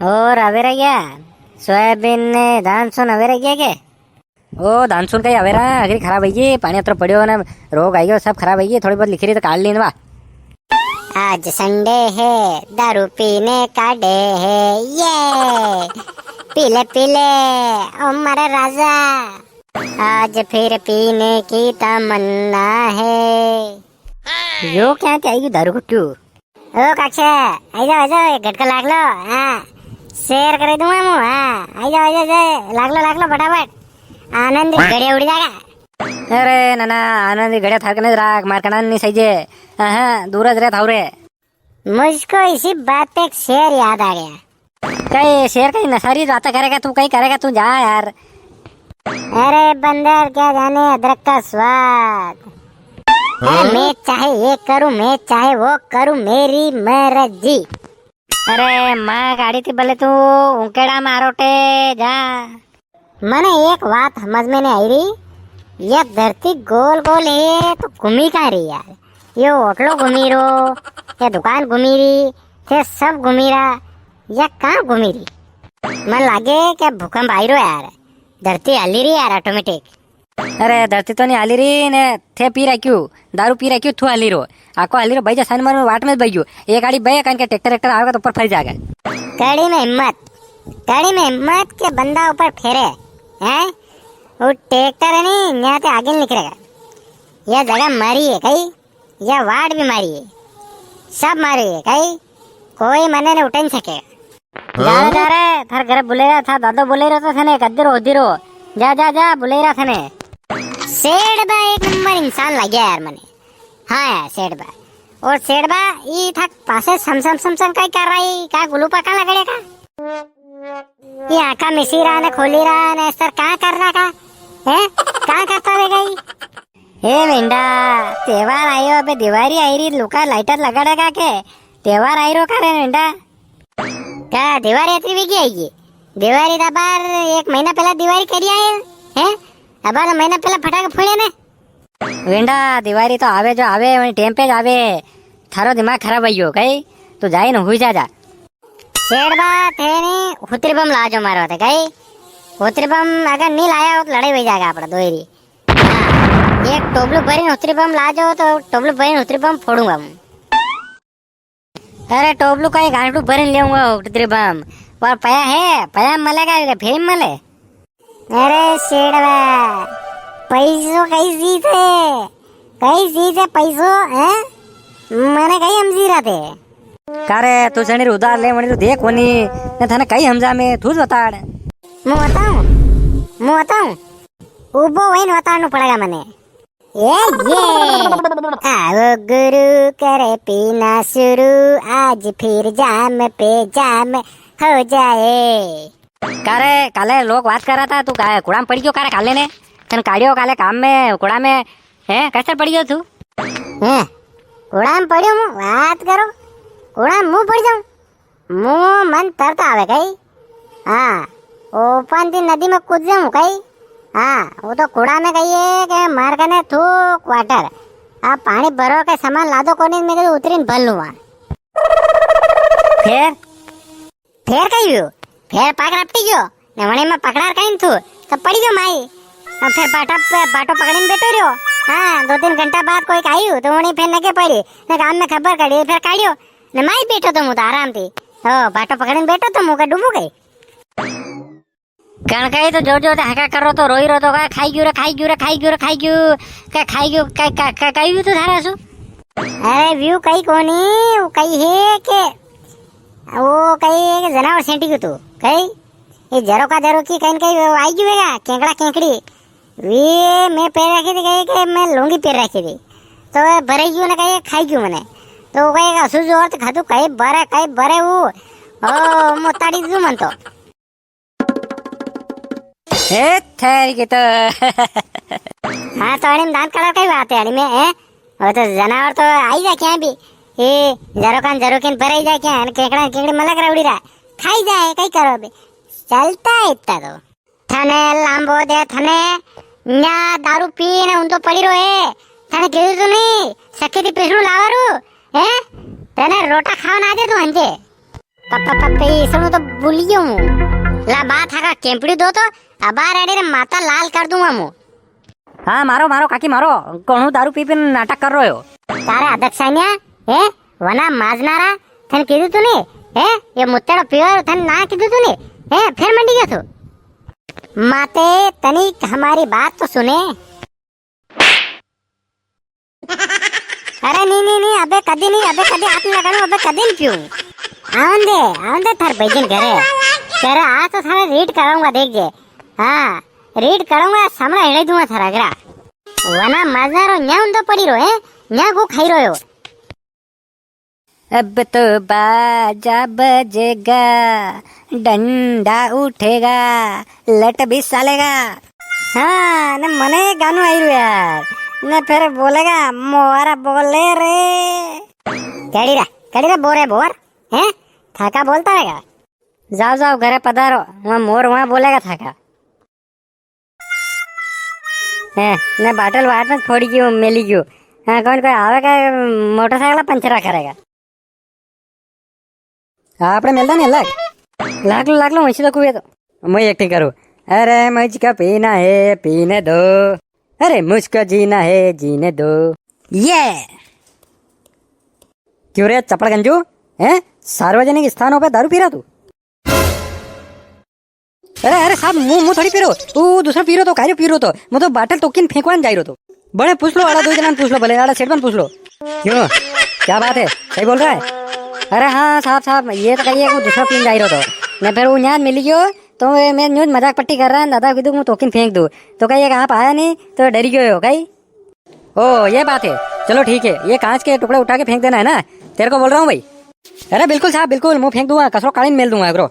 और अवेरा क्या सोयाबीन ने धान सुन अवेरा क्या के ओ धान सुन कई अवेरा अगरी खराब है पानी अत्र पड़ो ने रोग आई गयो सब खराब है थोड़ी बहुत लिखी रही तो काट लीन वा। आज संडे है दारू पीने का डे है ये पीले पीले ओ मेरे राजा आज फिर पीने की तमन्ना है। यो क्या क्या आई दारू कुट्टू ओ कक्षा आ जाओ घटका लाग लो हाँ शेयर कर दूंगा मैं हाँ आ जाओ लाग लो फटाफट आनंद घड़े उड़ जाएगा। अरे नाना आनंद घड़े थरकने राख मारकना नहीं सही जे हाँ दूर ज रहे मुझको इसी बात पे एक शेर याद आ गया। कई शेर कहीं नसारी बात करेगा तू कहीं करेगा तू जा यार। अरे बंदर क्या जाने अदरक का स्वाद मैं चाहे ये करूं मैं चाहे वो करूं मेरी मर्जी। अरे माँ गाड़ी थी भले तू उकेड़ा मारोटे जा। मने एक बात समझ में नहीं आई रही ये धरती गोल गोल है तो घूमी कहाँ रही यार ये होटलो घूमी रो या दुकान घूमी रही थे सब घूमी रहा या कहाँ घूमी रही मन लागे क्या भूकंप आई रो यार धरती हली रही यार ऑटोमेटिक। अरे धरती तो नहीं हाली रही ने थे पी रहा क्यों दारू पी रहा क्यों थू हाली रो आको हाली रो भाई जा सन में वाट में बैठो एक गाड़ी बह कहीं के ट्रैक्टर आएगा तो ऊपर फंस जाएगा। कड़ी में हिम्मत के बंदा ऊपर फेरे हैं वो ट्रैक्टर है नहीं यहाँ से आगे निकलेगा यह जगह मारी है कहीं यह वार्ड भी मारी है सब मारी है कहीं कोई मने ने उठ नहीं सकेगा। जा रहे थार घर बुले रहा था दादो बुले रहा था थे कद्दर होदी रो जा बुले रहा था ने। सेठ बा एक नंबर इंसान लग गया यार मने हाँ यार सेठ बा और सेठ बा ये था पासे समसम काय कर रही का गुलू पका लगड़े का ये आका मिसी रहा ने खोली रहा ने सर कहाँ कर रहा का है कहाँ करता रहेगा ये ए मेंढा त्योहार आयो अबे दिवाली आई रही लुका लाइटर लगाड़ेगा के त्योहार आई रो करे मेंढा क्या दिवाली अतरी भी आएगी दिवाली दबार एक महीना पहला दिवाली करी आए हैं अब महीना पहला फटाके फोड़े ने वेंडा दिवाली तो आवे जो आवे वही टेम पे आवे थारो दिमाग खराब है कई तू जाई न हुई जा शेर बात है ने हुतरी बम लाजो मारो थे कई हुतरी बम अगर नहीं लाया हो तो लड़ाई हो जाएगा अपना दोहरी एक टोबलू भरी हुतरी बम लाजो तो टोबलू भरी हुतरी बम फोड़ूंगा मैं। अरे टोबलू का एक गांठू भरी लेऊंगा हुतरी बम और पया मलेगा फिर मले। अरे शेरवा पैसो कई चीज है पैसो है मैंने कई हम जी रहा थे कारे तू जणी उधार ले मणी तू देख कोनी ने थाने कई हमजा में तू बताड़ मैं बताऊं उबो वही बताना पड़ेगा मने ये आओ गुरु करे पीना शुरू आज फिर जाम पे जाम हो जाए। कारे काले लोग बात कर रहा था तू कुड़ा में पड़ी क्यों कारे काले ने तन काढ़ियो काले काम में कुड़ा में है कैसे पड़ी हो तू हैं कुड़ा में पड़ियो मु बात करो कुड़ा में मुंह पड़ जाऊं मुंह मन तरता आवे कई हाँ ओपन ती नदी में कूद जाऊं कई हाँ वो तो कुड़ा में कहिए कि मार कने थू क्वार्टर आप पानी भरो के सामान ला दो कोने में उतरीन भर लूँ वहाँ फेर कही फेर पाक रपटी गयो ने वणे में पकड़ा कहीं थू तो पड़ी गयो माई फिर बाटो पकड़ीने बैठो रहो हाँ 2-3 घंटा बाद कोई आयु तो वणी फिर नके पड़ी ने गाम में खबर काढ़ी फिर काढ़ियो ने माई बैठो तो मु तो आराम थी हो बाटो पकड़ीने बैठो तो मुके डूबू गई कणकाई तो जोर जोर हाका करो तो रोई रो तो का खाई गयो का कई तो थारा सु अरे व्यू कई कोनी वो कई है के वो कई एक जनावर सेंटी को तू कई ये जरो की कहीं आई गएगा केंकड़ा केंकड़ी वे मैं पैर रखी थी कहीं के मैं लूंगी पैर रखी थी तो भरे क्यों ना कहीं खाई क्यों मैंने तो कहीं असू जोर तो खादू कहीं बरे वो ओ मोताड़ी दू मन तो ए थैर के तो हाँ तो अड़ी दांत कलर कई बात है अड़ी में है वो तो जनावर तो आई जा क्या भी ये जरोकिन भरे जा क्या केंकड़ा केंकड़ी मलक रवड़ी रहा खाई जाए कई करो बे चलता है इतना तो थने लांबो दे थने न्या दारू पीने उन तो पड़ी रोए थने केदू तो नहीं सके दी पेसरू लावारू हैं तने रोटा खावा ना दे तू हंजे पैसों तो भूलियो हूँ। ला बात है केम्पड़ी दो तो अबार अड़े रे माता लाल कर दूंगा मु। हाँ मारो मारो काकी मारो, कोणू दारू पी पी नाटक कर रहे हो। तारे अध्यक्षान्या हे वना माजनारा थन कीधु तूने हे ये मुत्तेड़ो प्योर थन ना कीधु तूने हे फिर मंडी गयो तू। माते तनिक हमारी बात तो सुने। अरे नहीं अबे कदी नहीं, अबे कदी हाथ में लगानो, अबे कदी नहीं पीऊं। आवन दे थार बैजन घरे तेरे आ तो थारे रीड कराऊंगा देख जे। हाँ रीड कराऊंगा सामने हिड़े दूंगा थारा अगरा वना माजनारो न्या उंदो पड़ी रो है न्या गो खाई रो हो। अब तो बाजा बजेगा, डंडा उठेगा, लट भी सालेगा। हाँ न मने गानो आई रो यार न फिर बोलेगा मोरा बोले रे कड़ी रा बोरे बोर हैं थाका बोलता रहेगा। जाओ जाओ घरे पधारो, वहाँ मोर वहाँ बोलेगा थाका। न बाटल वाटल फोड़ी क्यों मेली क्यों। हाँ कौन कोई आवेगा मोटरसाइकिल पंचर करेगा। आपने मिलता नहीं लाख लो वैसे तो कुए तो मैं एक करूँ। अरे मुझको पीना है पीने दो, अरे मुझको जीना है जीने दो। ये क्यों रे चपड़ गंजू हैं, सार्वजनिक स्थानों पे दारू पी रहा तू। अरे साहब मुंह थोड़ी पी रो, तू दूसरा पी रो तो कायो पी रो तो मैं तो बाटल तोकिन फेंकवान जाई रो तो। बड़े पूछ लो, आड़ा दो जन पूछ लो, भले आड़ा सेठ पूछ लो। क्यों क्या बात है, सही बोल रहा है। अरे हाँ साहब ये तो कहिए दूसरा पीन जाई रो तो मैं फिर वो यहाँ मिल गयो तो मैं न्यूज मजाक पट्टी कर रहा है दादा कीधु मैं तोकिन फेंक दूँ तो कहिए आप आया नहीं तो डरी गए हो कहीं। ओ ये बात है, चलो ठीक है, ये कांच के टुकड़े उठा के फेंक देना है ना, तेरे को बोल रहा हूँ भाई। अरे बिल्कुल साहब बिल्कुल, मुँह फेंक दूंगा, कसरो कालीन मेल दूंगा।